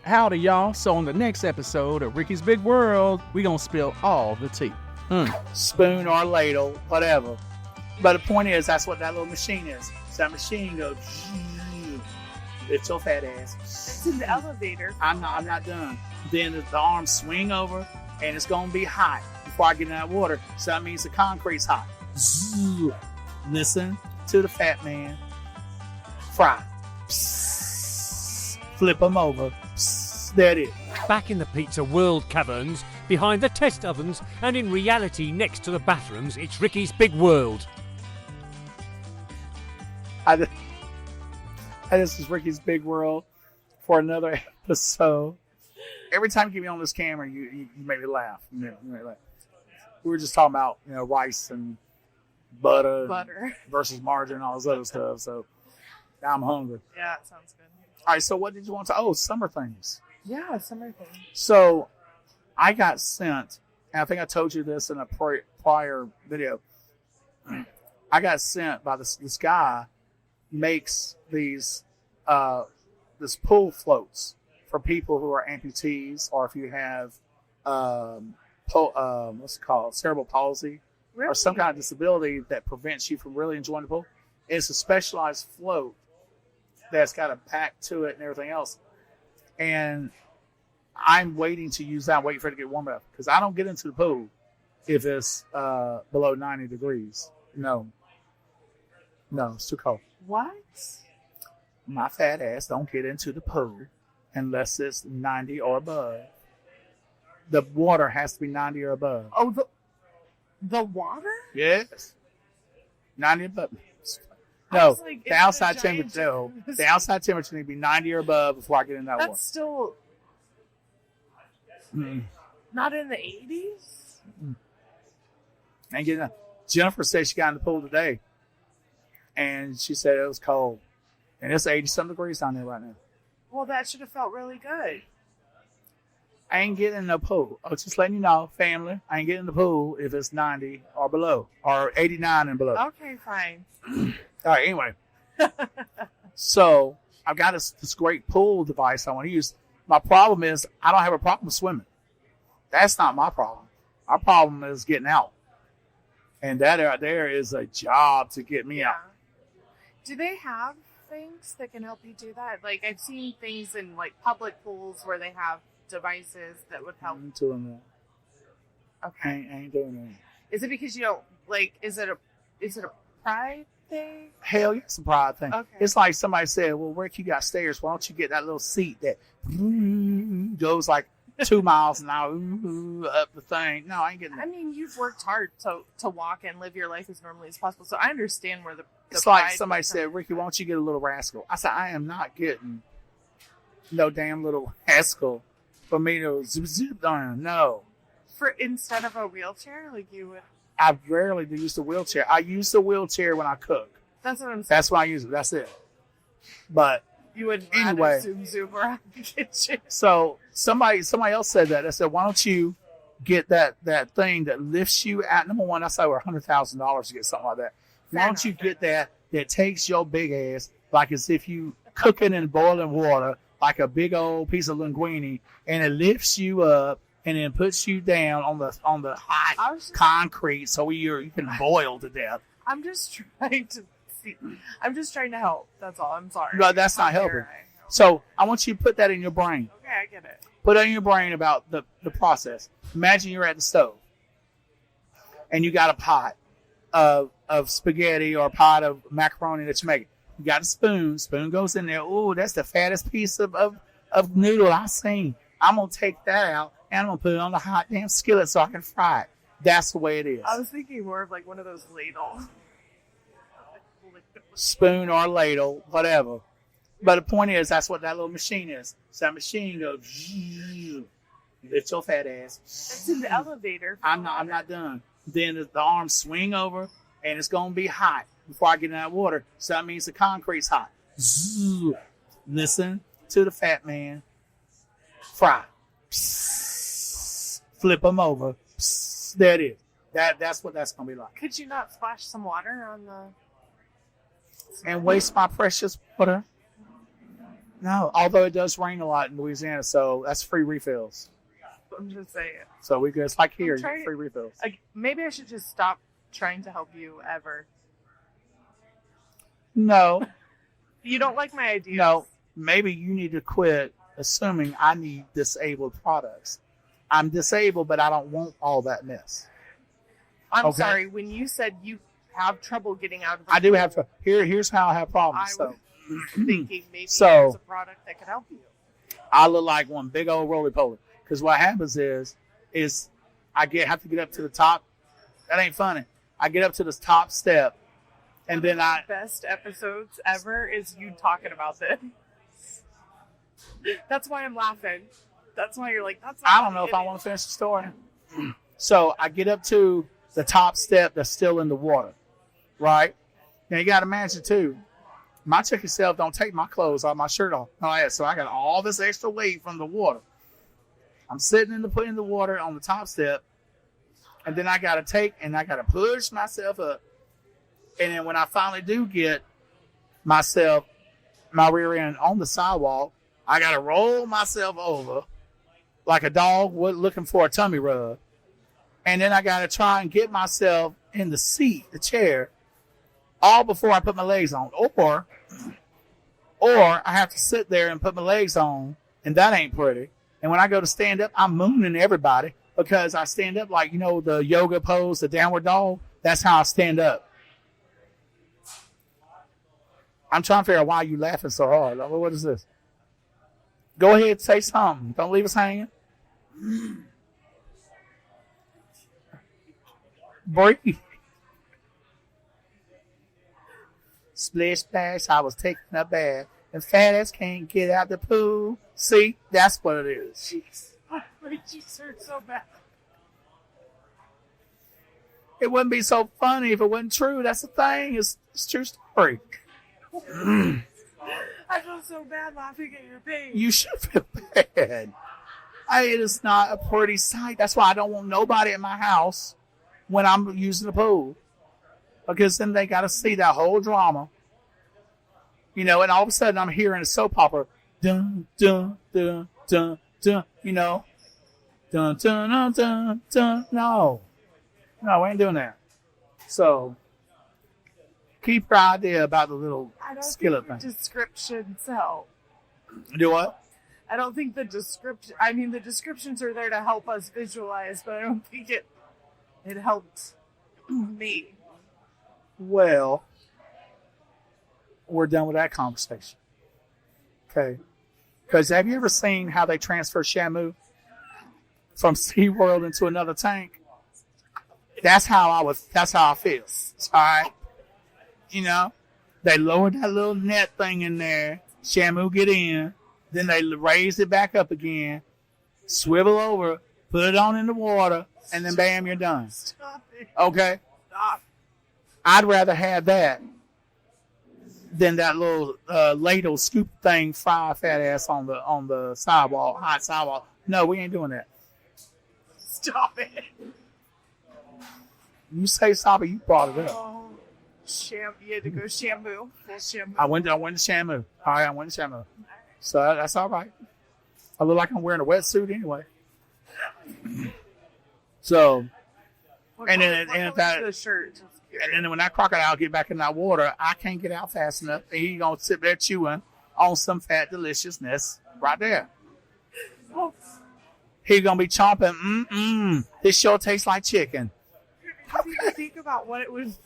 Howdy, y'all. So on the next episode of Ricky's Big World, we gonna spill all the tea. Spoon or ladle, whatever. But the point is, that's what that little machine is. So that machine goes, lift your fat ass. It's in the elevator. I'm not done. Then the arms swing over, and it's gonna be hot before I get in that water. So that means the concrete's hot. Listen to the fat man. Fry. Flip them over. There it is. Back in the pizza world caverns, behind the test ovens, and in reality next to the bathrooms, it's Ricky's Big World. This is Ricky's Big World for another episode. Every time you get me on this camera, you make me laugh. You make me laugh. We were just talking about rice and butter versus margarine and all this other stuff. So now I'm hungry. Yeah, it sounds good. All right, so what did you want to? Oh, summer things. Yeah, summer thing. So I got sent, and I think I told you this in a prior video. I got sent by this guy makes these this pool floats for people who are amputees, or if you have what's it called, cerebral palsy, or some kind of disability that prevents you from really enjoying the pool. It's a specialized float that's got a back to it and everything else. And I'm waiting to use that, waiting for it to get warm enough, because I don't get into the pool if it's below 90 degrees. No, it's too cold. What? My fat ass don't get into the pool unless it's 90 or above. The water has to be 90 or above. Oh, the water? Yes. 90 above. No, like, the outside temperature. No, the outside temperature need to be 90 or above before I get in that water. That's still not in the 80s. Ain't getting that. Jennifer said she got in the pool today, and she said it was cold, and it's 80-some degrees down there right now. Well, that should have felt really good. I ain't getting in the pool. I was just letting you know, family. I ain't getting in the pool if it's 90 or below, or 89 and below. Okay, fine. All right, anyway. So I've got this great pool device I want to use. My problem is I don't have a problem with swimming. That's not my problem. My problem is getting out. And that right there is a job to get me out. Do they have things that can help you do that? Like, I've seen things in like public pools where they have devices that would help. I ain't doing that. Okay. I ain't doing that. Is it because you don't like? Is it a pride thing? Hell, yeah, it's a pride thing. Okay. It's like somebody said, well, Rick, you got stairs. Why don't you get that little seat that goes like 2 miles an hour up the thing? No, I ain't getting that. I mean, you've worked hard to walk and live your life as normally as possible. So I understand where the it's like somebody said, Ricky, why don't you get a little rascal? I said, I am not getting no damn little rascal for me to zip down. No. For instead of a wheelchair, like you would. I rarely use the wheelchair. I use the wheelchair when I cook. That's what I'm saying. That's why I use it. That's it. But you would anyway, zoom around the kitchen. So somebody else said that. I said, why don't you get that thing that lifts you out? Number one, that's over $100,000 to get something like that. Why don't you get that takes your big ass like as if you cooking in boiling water, like a big old piece of linguine, and it lifts you up and then puts you down on the hot concrete so you can boil to death. I'm just trying to see. I'm just trying to help. That's all. I'm sorry. No, that's not helping. So I want you to put that in your brain. Okay, I get it. Put it in your brain about the process. Imagine you're at the stove and you got a pot of spaghetti or a pot of macaroni that you make. You got a spoon. Spoon goes in there. Oh, that's the fattest piece of noodle I've seen. I'm going to take that out and I'm going to put it on the hot damn skillet so I can fry it. That's the way it is. I was thinking more of like one of those ladles. Spoon or ladle, whatever. But the point is, that's what that little machine is. So that machine goes, lift your fat ass. It's in the elevator. I'm not done. Then the arms swing over and it's going to be hot before I get in that water. So that means the concrete's hot. Listen to the fat man. Fry. Flip them over. There it is. That's what that's going to be like. Could you not splash some water on the... And waste my precious water? No, although it does rain a lot in Louisiana, so that's free refills. I'm just saying. So we it's like here, you trying- get free refills. Maybe I should just stop trying to help you ever. No, You don't like my ideas. no. Maybe you need to quit assuming I need disabled products. I'm disabled, but I don't want all that mess. I'm Okay. sorry. When you said you have trouble getting out of the I do pool, have to. Here's how I have problems. I So was thinking maybe So- there's a product that could help you. I look like one big old roly-poly. Because what happens is I have to get up to the top. That ain't funny. I get up to this top step, and then The best episodes ever is you talking about this. That's why I'm laughing. That's why you're like, that's not I don't know if I want to finish the story. So I get up to the top step that's still in the water, right? Now you got to imagine too, my chicken self don't take my clothes off, my shirt off. Oh, yeah, so I got all this extra weight from the water. I'm sitting in the water on the top step, and then I got to push myself up. And then when I finally do get my rear end on the sidewalk, I got to roll myself over like a dog looking for a tummy rub. And then I got to try and get myself in the seat, the chair, all before I put my legs on. Or I have to sit there and put my legs on, and that ain't pretty. And when I go to stand up, I'm mooning everybody because I stand up like, the yoga pose, the downward dog. That's how I stand up. I'm trying to figure out why you laughing so hard. What is this? Go ahead, say something. Don't leave us hanging. Breathe. Splish splash, I was taking a bath, and fat ass can't get out the pool. See, that's what it is. Jeez. My cheeks hurt so bad. It wouldn't be so funny if it wasn't true. That's the thing. It's a true story. I feel so bad laughing at your pain. You should feel bad. It is not a pretty sight. That's why I don't want nobody at my house when I'm using the pool. Because then they got to see that whole drama. And all of a sudden I'm hearing a soap opera. Dun, dun, dun, dun, dun, Dun, dun, dun, dun, dun. No, we ain't doing that. So, keep your idea about the little skillet think thing. Descriptions help. Do what? I don't think the descriptions are there to help us visualize, but I don't think it helped me. Well, we're done with that conversation. Okay. Because have you ever seen how they transfer Shamu from SeaWorld into another tank? That's how I feel. All right. They lowered that little net thing in there. Shamu get in. Then they raise it back up again. Swivel over. Put it on in the water. And then bam, you're done. Stop it. Okay? Stop. I'd rather have that than that little ladle scoop thing fry fat ass on the sidewalk, hot sidewalk. No, we ain't doing that. Stop it. You say stop it, you brought it up. Oh, you had to go Shamu. Full Shamu. I went to Shamu. All right, I went to Shamu. So that's all right. I look like I'm wearing a wetsuit anyway. So, What and then- color- and what color's that- the shirt? Just curious. and then when that crocodile get back in that water, I can't get out fast enough. And he gonna sit there chewing on some fat deliciousness right there. Oh, He gonna be chomping. This sure tastes like chicken. I didn't even think about what it was.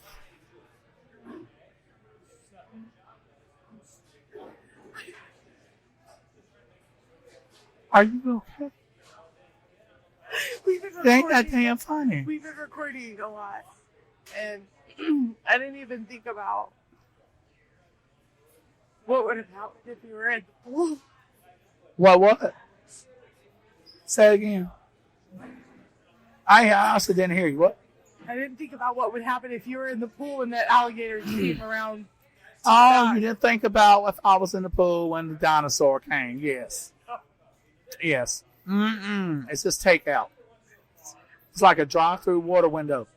Are you okay? We've been It ain't that recording. damn funny. We've been recording a lot, and I didn't even think about what would have happened if you were in the pool. What? Say it again. I honestly didn't hear you. What? I didn't think about what would happen if you were in the pool and that alligator came around. Oh, you didn't think about if I was in the pool when the dinosaur came. Yes. Yes. It's just takeout. It's like a drive-thru water window.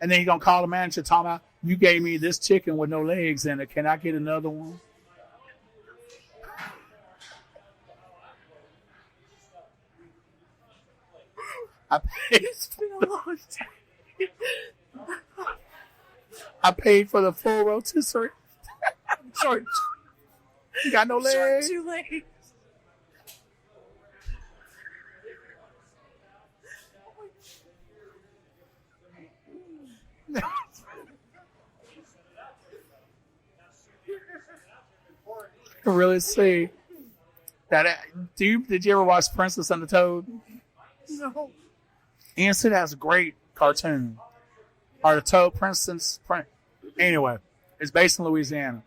And then you're going to call the manager talking about, You gave me this chicken with no legs in it. Can I get another one? I paid. It's been a long time. I paid for the full rotisserie. Short. You got no legs. Too late. Really see that. Did you ever watch Princess and the Toad? No. Instant has a great cartoon. Or the Toad Princess. Anyway, it's based in Louisiana,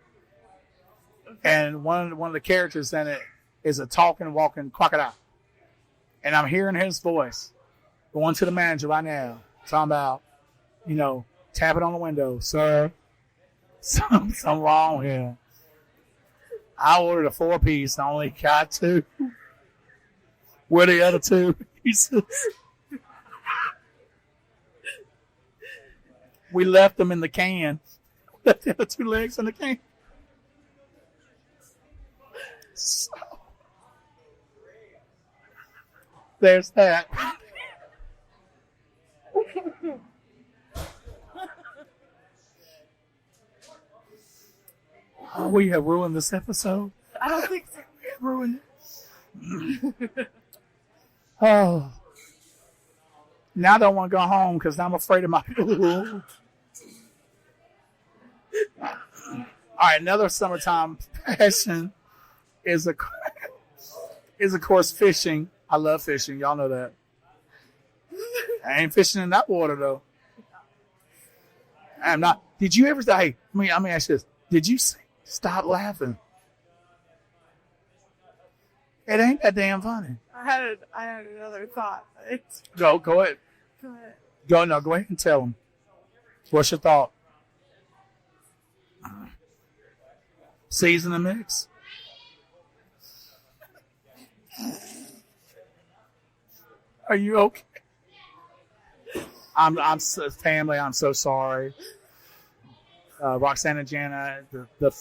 and one of the characters in it is a talking, walking crocodile, and I'm hearing his voice going to the manager right now, talking about, tapping on the window, sir. Something wrong here. I ordered a 4-piece and I only got 2. Where the other 2 pieces? We left them in the can. Left the other 2 legs in the can. So, there's that. Oh, we have ruined this episode. I don't think so. We have ruined it. Oh. Now I don't want to go home because I'm afraid of my... All right, another summertime passion is of course fishing. I love fishing. Y'all know that. I ain't fishing in that water though. I'm not. Did you ever say? Let me ask you this. Did you stop laughing? It ain't that damn funny. I had another thought. Go ahead. Go ahead. Go ahead and tell them. What's your thought? Season the mix. Are you okay? I'm family. I'm so sorry. Roxanna and Jana, the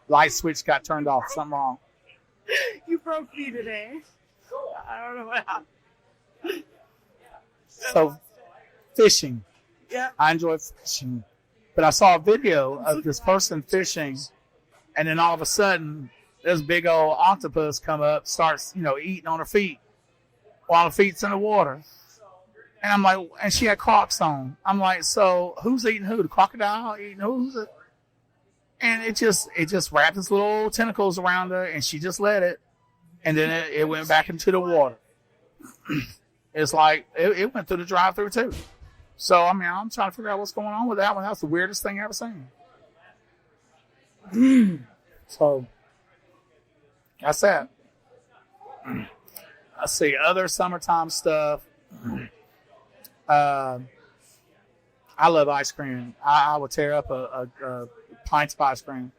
light switch got turned off. Something wrong. You broke me today. I don't know what happened. So, fishing. Yeah. I enjoy fishing. But I saw a video of this person fishing, and then all of a sudden, this big old octopus come up, starts, eating on her feet while her feet's in the water. And I'm like, and she had Crocs on. I'm like, so who's eating who? The crocodile eating who's it? And it just wrapped its little tentacles around her, and she just let it. And then it went back into the water. It's like, it went through the drive-thru too. So, I'm trying to figure out what's going on with that one. That's the weirdest thing I've ever seen. So, that's that. Let's see, other summertime stuff. I love ice cream. I would tear up a pint of ice cream.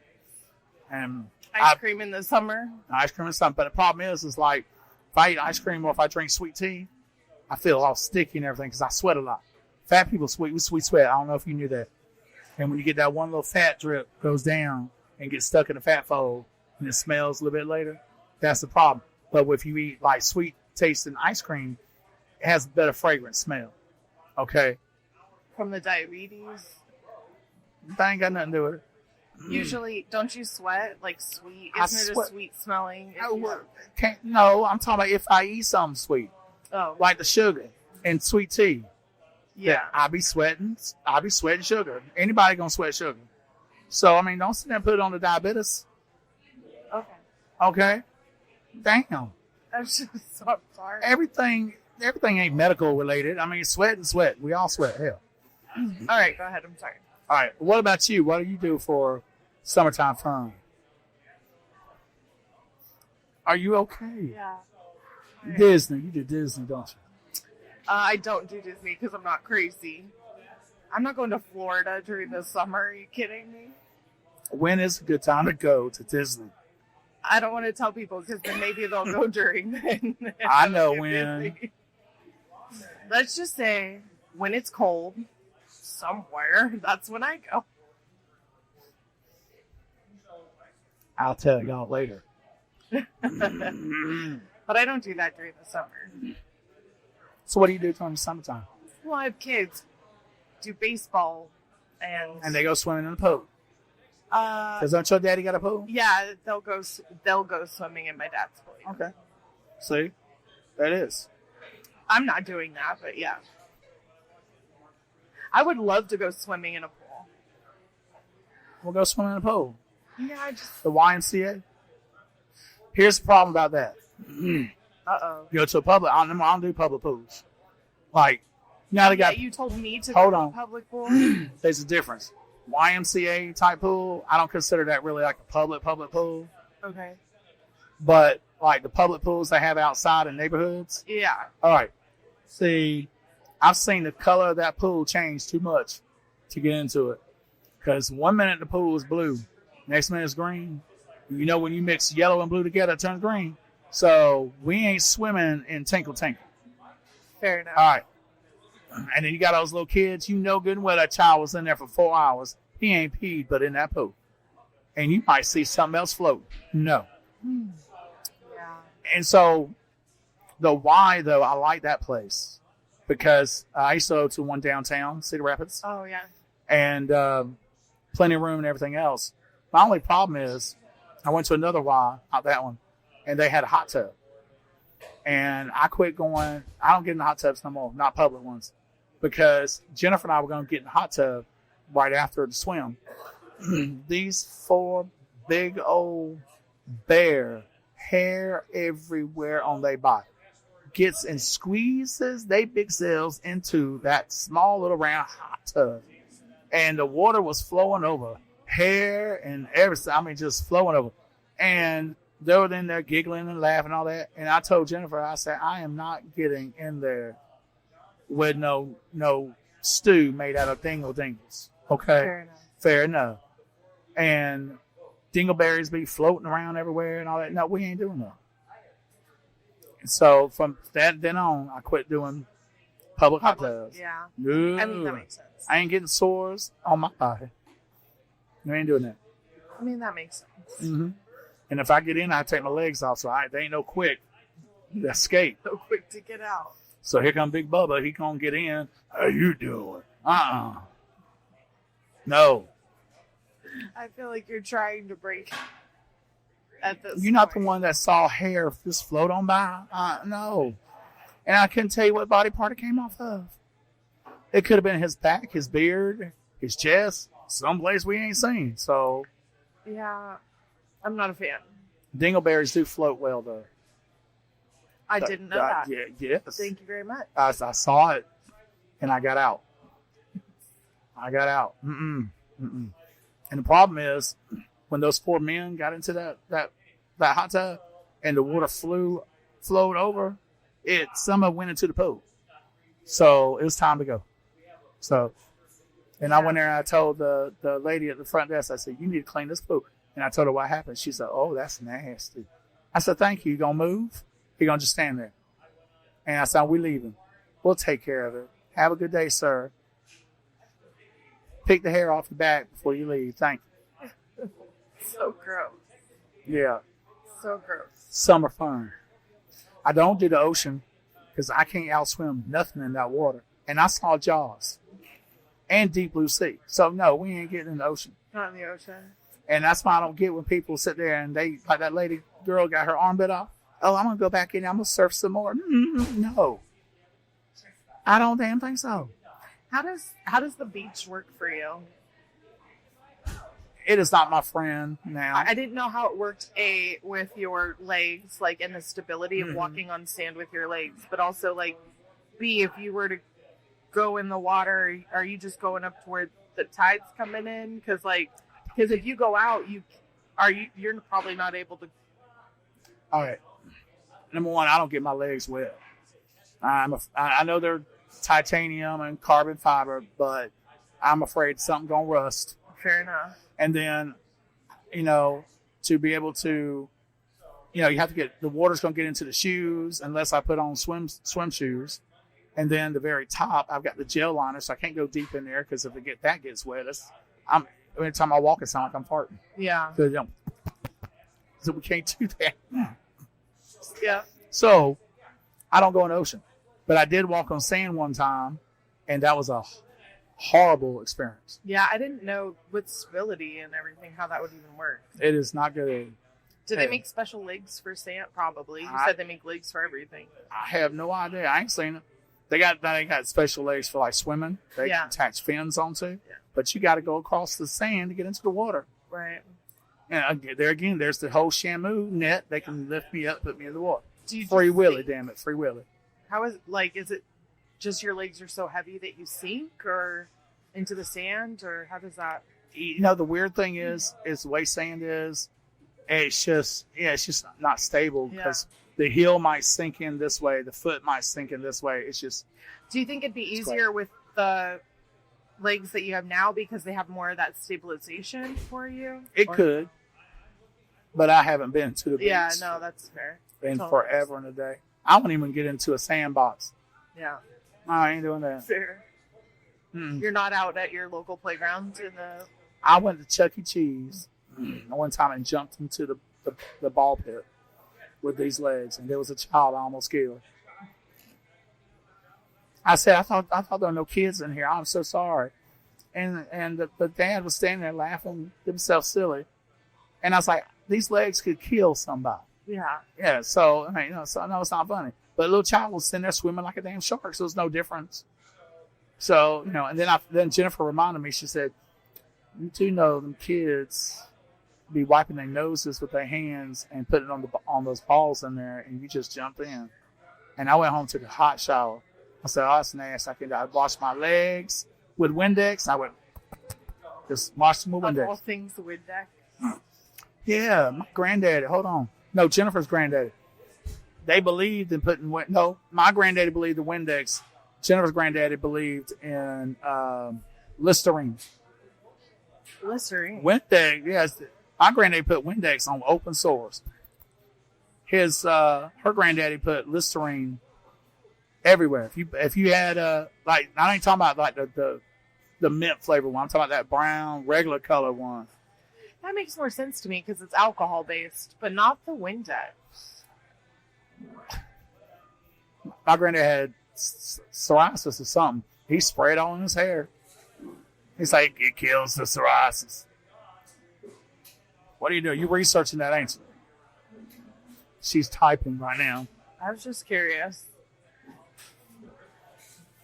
And Ice cream in the summer. Ice cream and something. But the problem is like, if I eat ice cream or if I drink sweet tea, I feel all sticky and everything because I sweat a lot. Fat people sweat sweat. I don't know if you knew that. And when you get that one little fat drip goes down and gets stuck in the fat fold and it smells a little bit later, that's the problem. But if you eat like sweet tasting ice cream, it has a better fragrance smell. Okay? From the diabetes. That ain't got nothing to do with it. Usually, don't you sweat? Like sweet? I Isn't it sweat. a sweet smelling? No, I'm talking about if I eat something sweet. Oh. Like the sugar and sweet tea. Yeah. I'll be sweating sugar. Anybody gonna sweat sugar. So, don't sit there and put it on the diabetes. Okay. Okay? Damn. I'm just so sorry. Everything ain't medical related. Sweat. We all sweat. Hell. All right, go ahead. I'm sorry. All right. What about you? What do you do for summertime fun? Are you okay? Yeah. Disney. You do Disney, don't you? I don't do Disney because I'm not crazy. I'm not going to Florida during the summer. Are you kidding me? When is a good time to go to Disney? I don't want to tell people because then maybe they'll go during then. I know when. Let's just say when it's cold somewhere, that's when I go. I'll tell y'all later. But I don't do that during the summer. So what do you do during the summertime? Well, I have kids. Do baseball And they go swimming in the pool. Because don't your daddy got a pool? yeah, they'll go swimming in my dad's pool. Okay. See? There it is. I'm not doing that, but yeah. I would love to go swimming in a pool. We'll go swimming in the pool. Yeah, I just The YMCA. Here's the problem about that. uh-oh. You go to a public, I don't do public pools. Like, now they got, You told me to Hold go on. to a public pool? there's a difference. YMCA type pool, I don't consider that really like a public pool. Okay. But like the public pools they have outside in neighborhoods. Yeah. All right. See, I've seen the color of that pool change too much to get into it. Because 1 minute the pool is blue, next minute it's green. You know, when you mix yellow and blue together, it turns green. So we ain't swimming in Tinkle Tank. Fair enough. All right. And then you got those little kids. You know good and well that child was in there for 4 hours. He ain't peed but in that pool. And you might see something else float. No. Yeah. And so the why, though, I like that place. Because I used to go to one downtown, Cedar Rapids. Oh, yeah. And plenty of room and everything else. My only problem is I went to another Y, not that one, and they had a hot tub. And I quit going. I don't get in the hot tubs no more, not public ones, because Jennifer and I were going to get in the hot tub right after the swim. These 4 big old bear, hair everywhere on their body, gets and squeezes they big selves into that small little round hot tub. And the water was flowing over, hair and everything. I mean, just flowing over. And they were in there giggling and laughing and all that. And I told Jennifer, I said, I am not getting in there with no stew made out of dingles. Okay? Fair enough. Fair enough. And dingleberries be floating around everywhere and all that. No, we ain't doing that. And so from that then on, I quit doing public hot tubs. Yeah. No. I mean, that makes sense. I ain't getting sores on my body. I ain't doing that. I mean, that makes sense. Mm-hmm. And if I get in, I take my legs off, so they ain't no quick to escape. So quick to get out. So here come Big Bubba. He gonna get in. How you doing? No. I feel like you're trying to break at this You're not the point. one that saw hair just float on by. No. And I couldn't tell you what body part it came off of. It could have been his back, his beard, his chest, someplace we ain't seen. So Yeah. I'm not a fan. dingleberries do float well, though. I didn't know that. Yeah, yes. Thank you very much. I saw it, and I got out. Mm-mm. And the problem is, when those 4 men got into that hot tub, and the water flowed over, some of it went into the pool. So it was time to go. So, and I went there and I told the lady at the front desk, I said, you need to clean this pool. And I told her what happened. She said, oh, that's nasty. I said, thank you. You going to move? You're going to just stand there. And I said, we leaving. We'll take care of it. Have a good day, sir. Pick the hair off your back before you leave. Thank you. So gross. Yeah. So gross. Summer fun. I don't do the ocean because I can't outswim nothing in that water. And I saw Jaws and Deep Blue Sea. So, no, we ain't getting in the ocean. Not in the ocean. And that's why I don't get when people sit there and they, like that lady girl got her arm bit off. Oh, I'm going to go back in. I'm going to surf some more. No. I don't damn think so. How does the beach work for you? It is not my friend now. I didn't know how it worked, A, with your legs, like, and the stability of walking on sand with your legs, but also, like, B, if you were to go in the water, are you just going up to where the tide's coming in? Because if you go out, you're probably not able to. All right. Number one, I don't get my legs wet. I know they're titanium and carbon fiber, but I'm afraid something's going to rust. Fair enough. And then, to be able to, you have to get, the water's going to get into the shoes unless I put on swim shoes. And then the very top, I've got the gel liner, so I can't go deep in there because if that gets wet, every time I walk, it sounds like I'm farting. Yeah. So, So we can't do that. Yeah. So I don't go in the ocean. But I did walk on sand one time, and that was a horrible experience. Yeah, I didn't know with stability and everything how that would even work. It is not good. Do they make special legs for sand? Probably. You said they make legs for everything. I have no idea. I ain't seen it. They got special legs for like swimming. They can attach fins onto. Yeah. But you got to go across the sand to get into the water. Right. And there again, there's the whole Shamu net. They can lift me up, put me in the water. Free Willy, damn it, Free Willy. How is it just your legs are so heavy that you sink or into the sand, or how does that? You know, the weird thing is the way sand is, it's just not stable because the heel might sink in this way, the foot might sink in this way. It's just. Do you think it'd be easier with the legs that you have now because they have more of that stabilization for you? It could, but I haven't been to the beach. Yeah, no, that's fair. Been forever and a day. I won't even get into a sandbox. Yeah. No, I ain't doing that. Fair. You're not out at your local playground in the. I went to Chuck E. Cheese one time and jumped into the ball pit with these legs, and there was a child I almost killed. I said, I thought there were no kids in here. I'm so sorry. And the dad was standing there laughing himself silly, and I was like, these legs could kill somebody. Yeah. Yeah. So I mean, so no, it's not funny. But a little child was sitting there swimming like a damn shark, so there's no difference. So and then Jennifer reminded me. She said, "You do know them kids be wiping their noses with their hands and putting it on those balls in there, and you just jump in." And I went home, took a hot shower. I said, "Oh, that's nasty." I washed my legs with Windex. I went just wash them with Windex. Of all things, Windex. Yeah, my granddaddy. Hold on. No, Jennifer's granddaddy. They believed in putting my granddaddy believed in Windex. Jennifer's granddaddy believed in Listerine. Listerine? Windex, yes. My granddaddy put Windex on open sores. Her granddaddy put Listerine everywhere. If you had I ain't talking about like the mint flavor one. I'm talking about that brown regular color one. That makes more sense to me because it's alcohol based, but not the Windex. My granddad had psoriasis or something. He sprayed all in his hair. He's like, it kills the psoriasis. What are you doing? You researching that, ain't you? She's typing right now. I was just curious.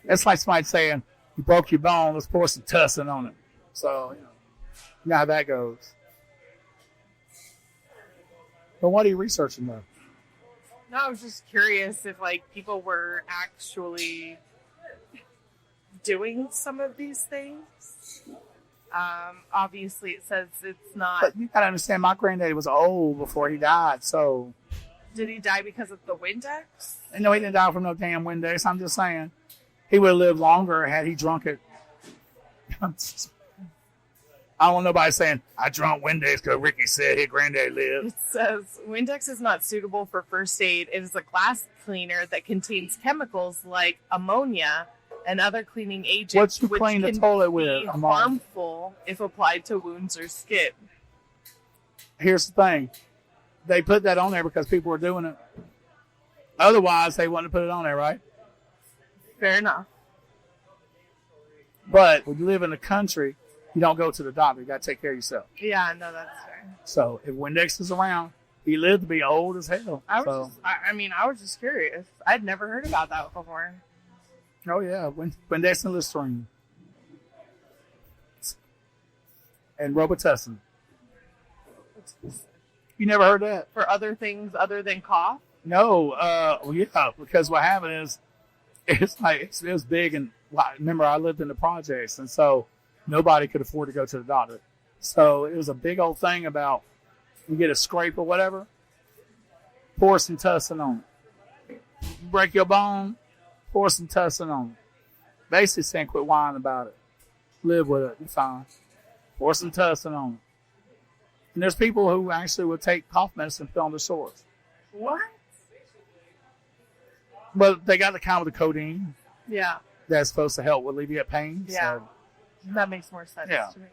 It's like somebody saying, you broke your bone, let's pour some tussin on it. So, you know how that goes. But what are you researching though? No, I was just curious if people were actually doing some of these things. Obviously, it says it's not. But you gotta understand, my granddaddy was old before he died, so. Did he die because of the Windex? No, he didn't die from no damn Windex. I'm just saying, he would have lived longer had he drunk it. I don't want nobody saying, I drunk Windex because Ricky said his granddad lived. It says, Windex is not suitable for first aid. It is a glass cleaner that contains chemicals like ammonia and other cleaning agents. What you clean the toilet with? Harmful if applied to wounds or skin. Here's the thing. They put that on there because people were doing it. Otherwise, they wouldn't have put it on there, right? Fair enough. But when you live in the country, you don't go to the doctor. You got to take care of yourself. Yeah, no, that's fair. So if Windex is around, he lived to be old as hell. I was just curious. I'd never heard about that before. Oh, yeah. Windex and Listerine. And Robitussin. You never heard that? For other things other than cough? No. Yeah, because what happened is, it was big. And remember, I lived in the projects. And so nobody could afford to go to the doctor. So it was a big old thing about you get a scrape or whatever, pour some tussin on it. You break your bone, pour some tussin on it. Basically saying quit whining about it. Live with it. You're fine. Pour some tussin on it. And there's people who actually would take cough medicine and put on their sores. What? But they got the kind with the codeine. Yeah. That's supposed to help alleviate pain. Yeah. So. That makes more sense Yeah. to me.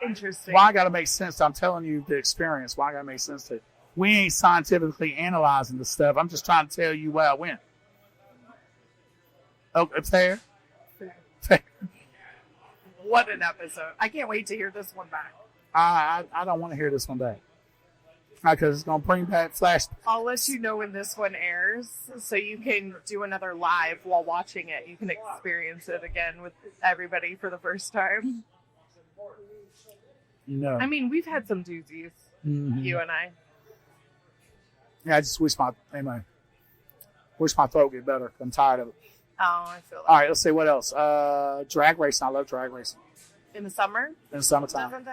Interesting. Why I got to make sense? I'm telling you the experience. Why I got to make sense to you. we ain't scientifically analyzing the stuff. I'm just trying to tell you where I went. Okay, fair? Fair. What an episode. I can't wait to hear this one back. I don't want to hear this one back. Because it's going to bring back flashbacks. I'll let you know when this one airs so you can do another live while watching it. You can experience it again with everybody for the first time. No. I mean, we've had some doozies, you and I. Yeah, I just wish my throat get better. I'm tired of it. Oh, I feel that. All right, let's see what else. Drag racing. I love drag racing. In the summer? In the summertime.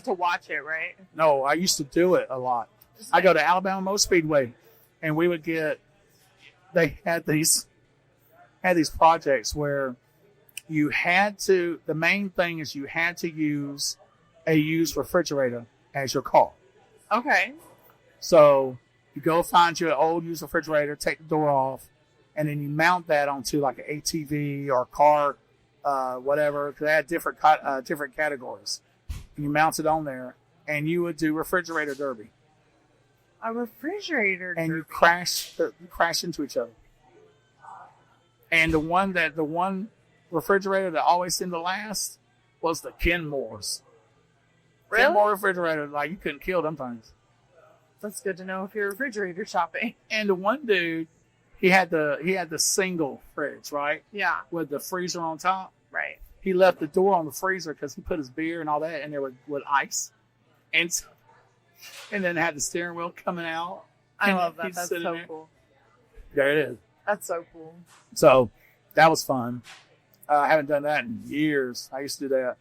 To watch it, right? No, I used to do it a lot. I go to Alabama Motor Speedway, and we would they had these projects where you had to, the main thing is you had to use a used refrigerator as your car. Okay. So you go find your old used refrigerator, take the door off, and then you mount that onto like an ATV or a car, whatever, because they had different categories. You mount it on there, and you would do refrigerator derby. A refrigerator derby. And you crash into each other. And the one refrigerator that always seemed to last was the Kenmores. Really? Kenmore refrigerator, like you couldn't kill them things. That's good to know if you're refrigerator shopping. And the one dude, he had the single fridge, right? Yeah. With the freezer on top. Right. He left the door on the freezer because he put his beer and all that in there with ice. And then had the steering wheel coming out. I love that. That's so there. cool. There it is. That's so cool. So that was fun. I haven't done that in years. I used to do that.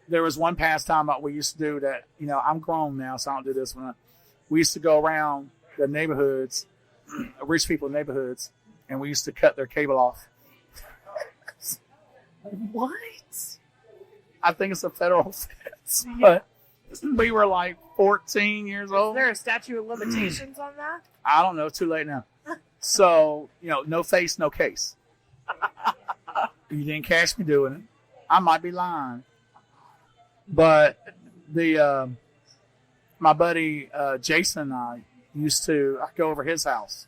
There was one pastime that we used to do that, I'm grown now, so I don't do this one. We used to go around the neighborhoods, rich people's neighborhoods, and we used to cut their cable off. What? I think it's a federal offense, but we were like 14 years old. Is there a statute of limitations on that? I don't know. Too late now. So, no face, no case. You didn't catch me doing it. I might be lying. But my buddy Jason and I I go over his house,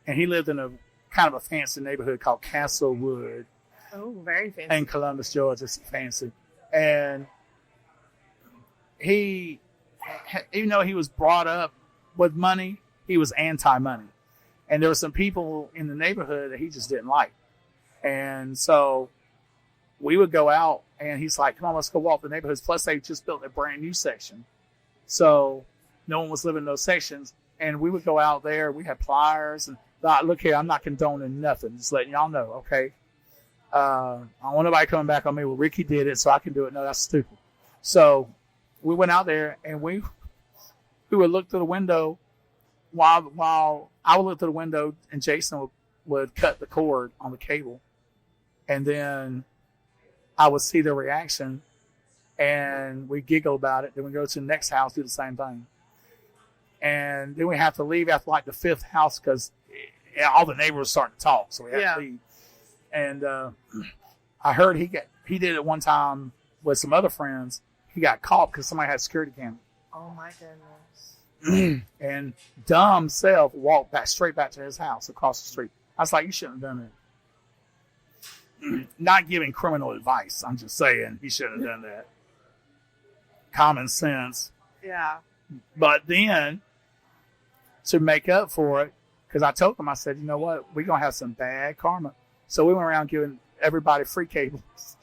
and he lived in a kind of a fancy neighborhood called Castlewood. Oh, very fancy. In Columbus, Georgia. It's fancy. And he, even though he was brought up with money, he was anti-money. And there were some people in the neighborhood that he just didn't like. And so we would go out, and he's like, come on, let's go walk the neighborhoods. Plus, they just built a brand new section. So no one was living in those sections. And we would go out there. We had pliers. And look here, I'm not condoning nothing. Just letting y'all know, okay? I don't want nobody coming back on me. Well, Ricky did it, so I can do it. No, that's stupid. So we went out there, and we would look through the window while I would look through the window, and Jason would cut the cord on the cable. And then I would see their reaction, and we giggle about it. Then we go to the next house, do the same thing. And then we have to leave after like the fifth house because all the neighbors were starting to talk, so we had to leave. And I heard he did it one time with some other friends. He got caught because somebody had a security camera. Oh my goodness. And dumb self walked straight back to his house across the street. I was like, you shouldn't have done that. Not giving criminal advice. I'm just saying he shouldn't have done that. Common sense. Yeah. But then, to make up for it, because I told him, I said, you know what? We're going to have some bad karma. So we went around giving everybody free cables.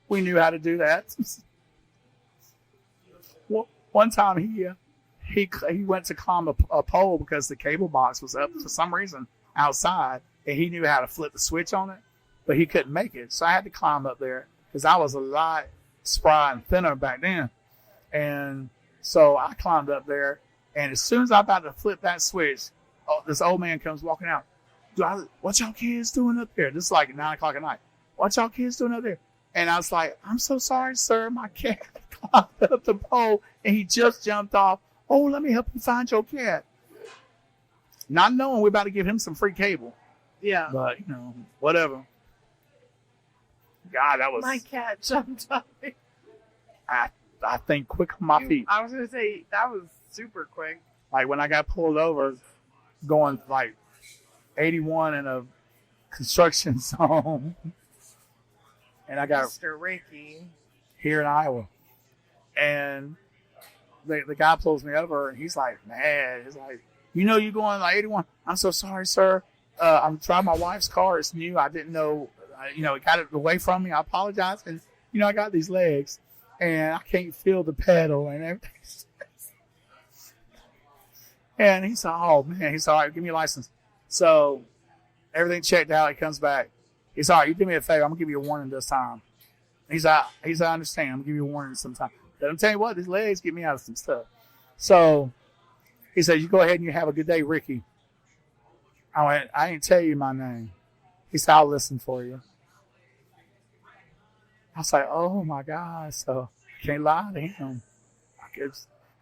We knew how to do that. Well, one time he went to climb a pole because the cable box was up for some reason outside, and he knew how to flip the switch on it, but he couldn't make it. So I had to climb up there because I was a lot spry and thinner back then. And so I climbed up there, and as soon as I'm about to flip that switch, this old man comes walking out. What y'all kids doing up there? This is like 9 o'clock at night. What y'all kids doing up there? And I was like, I'm so sorry, sir. My cat climbed up the pole, and he just jumped off. Oh, let me help you find your cat. Not knowing we're about to give him some free cable. Yeah. But, whatever. God, that was... My cat jumped off. I think quick on my feet. I was going to say, that was super quick. Like when I got pulled over going like 81 in a construction zone. And I got Mr. Ricky. here in Iowa. And the guy pulls me over and he's like, man, he's like, you know, you going like 81. I'm so sorry, sir. I'm driving my wife's car. It's new. I didn't know, it got it away from me. I apologize. And, I got these legs and I can't feel the pedal and everything. And he said, oh, man. He's all right. Give me your license. So everything checked out. He comes back. He's all right. You do me a favor. I'm going to give you a warning this time. He's like, I understand. I'm going to give you a warning sometime. But I'm telling you what, these legs get me out of some stuff. So he said, you go ahead and you have a good day, Ricky. I went, I didn't tell you my name. He said, I'll listen for you. I was like, oh, my God. So I can't lie to him.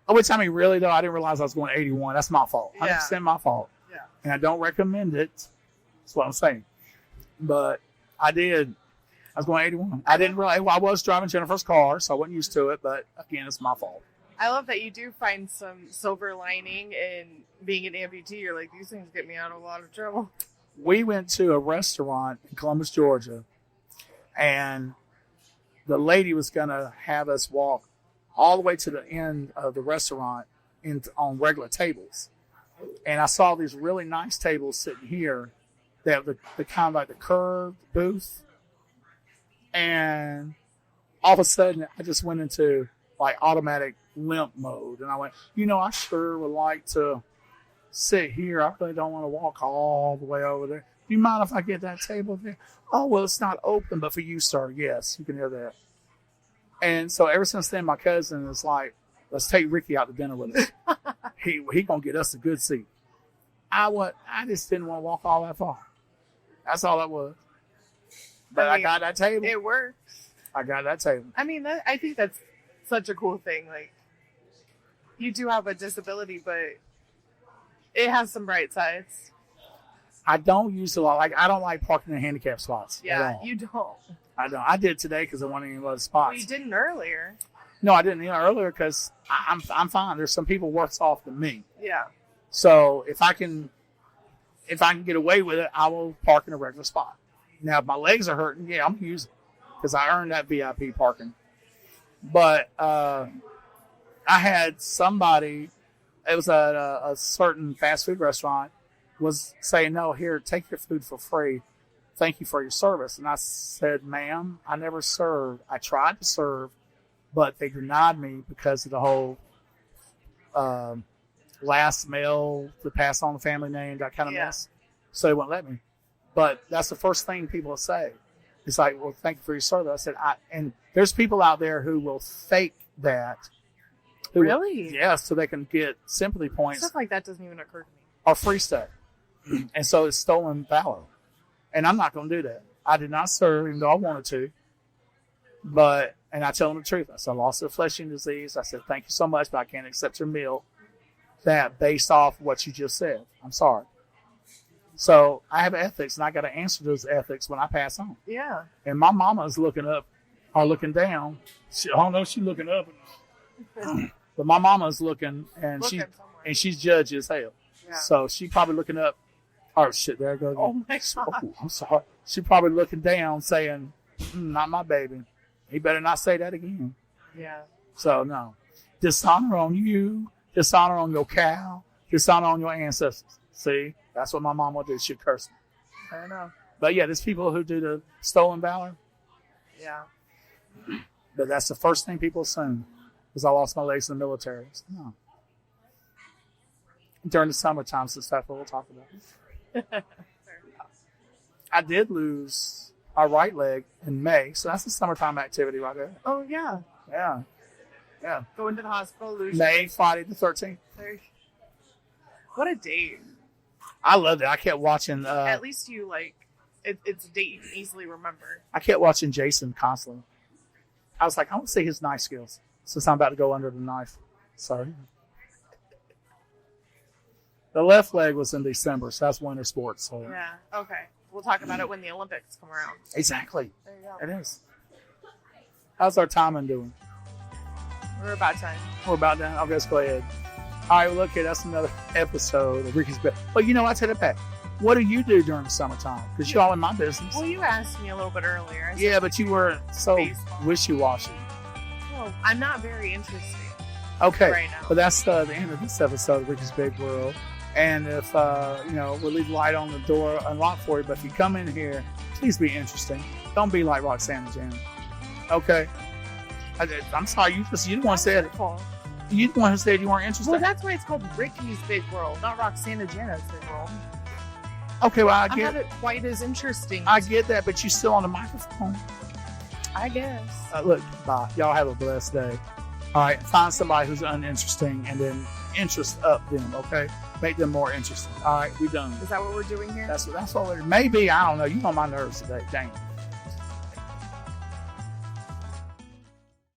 Which, I mean, really, though, I didn't realize I was going 81. That's my fault. Yeah. 100% my fault. Yeah. And I don't recommend it. That's what I'm saying. But I did. I was going 81. I didn't realize. Well, I was driving Jennifer's car, so I wasn't used to it. But, again, it's my fault. I love that you do find some silver lining in being an amputee. You're like, these things get me out of a lot of trouble. We went to a restaurant in Columbus, Georgia, and the lady was going to have us walk all the way to the end of the restaurant on regular tables. And I saw these really nice tables sitting here. They have the kind of like the curved booth. And all of a sudden, I just went into like automatic limp mode. And I went, I sure would like to sit here. I really don't want to walk all the way over there. Do you mind if I get that table there? Oh, well, it's not open, but for you, sir, yes, you can have that. And so ever since then, my cousin is like, let's take Ricky out to dinner with us. he going to get us a good seat. I just didn't want to walk all that far. That's all that was. But I got that table. It works. I got that table. I mean, I think that's such a cool thing. Like, you do have a disability, but it has some bright sides. I don't use a lot. Like, I don't like parking in handicap spots. Yeah, you don't. I don't. I did today because I wanted any other spots. Well, you didn't earlier. No, I didn't earlier because I'm fine. There's some people worse off than me. Yeah. So if I can get away with it, I will park in a regular spot. Now, if my legs are hurting, yeah, I'm using it because I earned that VIP parking. But I had somebody, it was at a certain fast food restaurant, was saying, no, here, take your food for free. Thank you for your service. And I said, ma'am, I never served. I tried to serve, but they denied me because of the whole last meal to pass on the family name, that kind of mess. So they wouldn't let me. But that's the first thing people say. It's like, well, thank you for your service. I said, and there's people out there who will fake that. Really? Yes, so they can get sympathy points. Stuff like that doesn't even occur to me. Or free stuff. And so it's stolen valor. And I'm not going to do that. I did not serve, even though I wanted to. And I tell them the truth. I said, I lost a fleshing disease. I said, thank you so much, but I can't accept your meal. That based off what you just said. I'm sorry. So I have ethics, and I got to answer those ethics when I pass on. Yeah. And my mama is looking up or looking down. I don't know if she's looking up. But my mama is looking, and she's judgy as hell. Yeah. So she probably looking up. Oh, shit, there I go again. Oh, my God. Oh, I'm sorry. She probably looking down saying, not my baby. He better not say that again. Yeah. So, no. Dishonor on you. Dishonor on your cow. Dishonor on your ancestors. See? That's what my mom would do. She'd curse me. I know. But, yeah, there's people who do the stolen valor. Yeah. But that's the first thing people assume. Because I lost my legs in the military. So, no. During the summertime, so that's what we'll talk about. I did lose my right leg in May, so that's a summertime activity right there. Oh, yeah. Yeah. Yeah. Going to the hospital, lose May, Friday the 13th. What a date. I loved it. I kept watching. At least you, it's a date you can easily remember. I kept watching Jason constantly. I was like, I want to see his knife skills since I'm about to go under the knife. Sorry. The left leg was in December, so that's winter sports. So. Yeah, okay. We'll talk about it when the Olympics come around. Exactly. There you go. It is. How's our timing doing? We're about time. We're about done. Okay, let's go ahead. All right, well, look, that's another episode of Ricky's Bed. Well, you know, I take it back. What do you do during the summertime? Because you're all in my business. Well, you asked me a little bit earlier. I said Yeah, but you were so baseball. wishy-washy. Well, I'm not very interested Okay, right now. but that's the end of this episode of Ricky's Big World. And if, we'll leave the light on the door unlocked for you, but if you come in here, please be interesting. Don't be like Roxanna Jan. Okay? I'm sorry, you didn't want to say it. You didn't want to say you weren't interested. Well, that's why it's called Ricky's Big World, not Roxanna Jana's Big World. Okay, well, I'm not quite as interesting. I get that, but you're still on the microphone. I guess. Look, bye. Y'all have a blessed day. All right, find somebody who's uninteresting and then interest up them, okay? Make them more interesting. All right, we done. Is that what we're doing here? That's what we're, maybe, I don't know. You on my nerves today. Dang.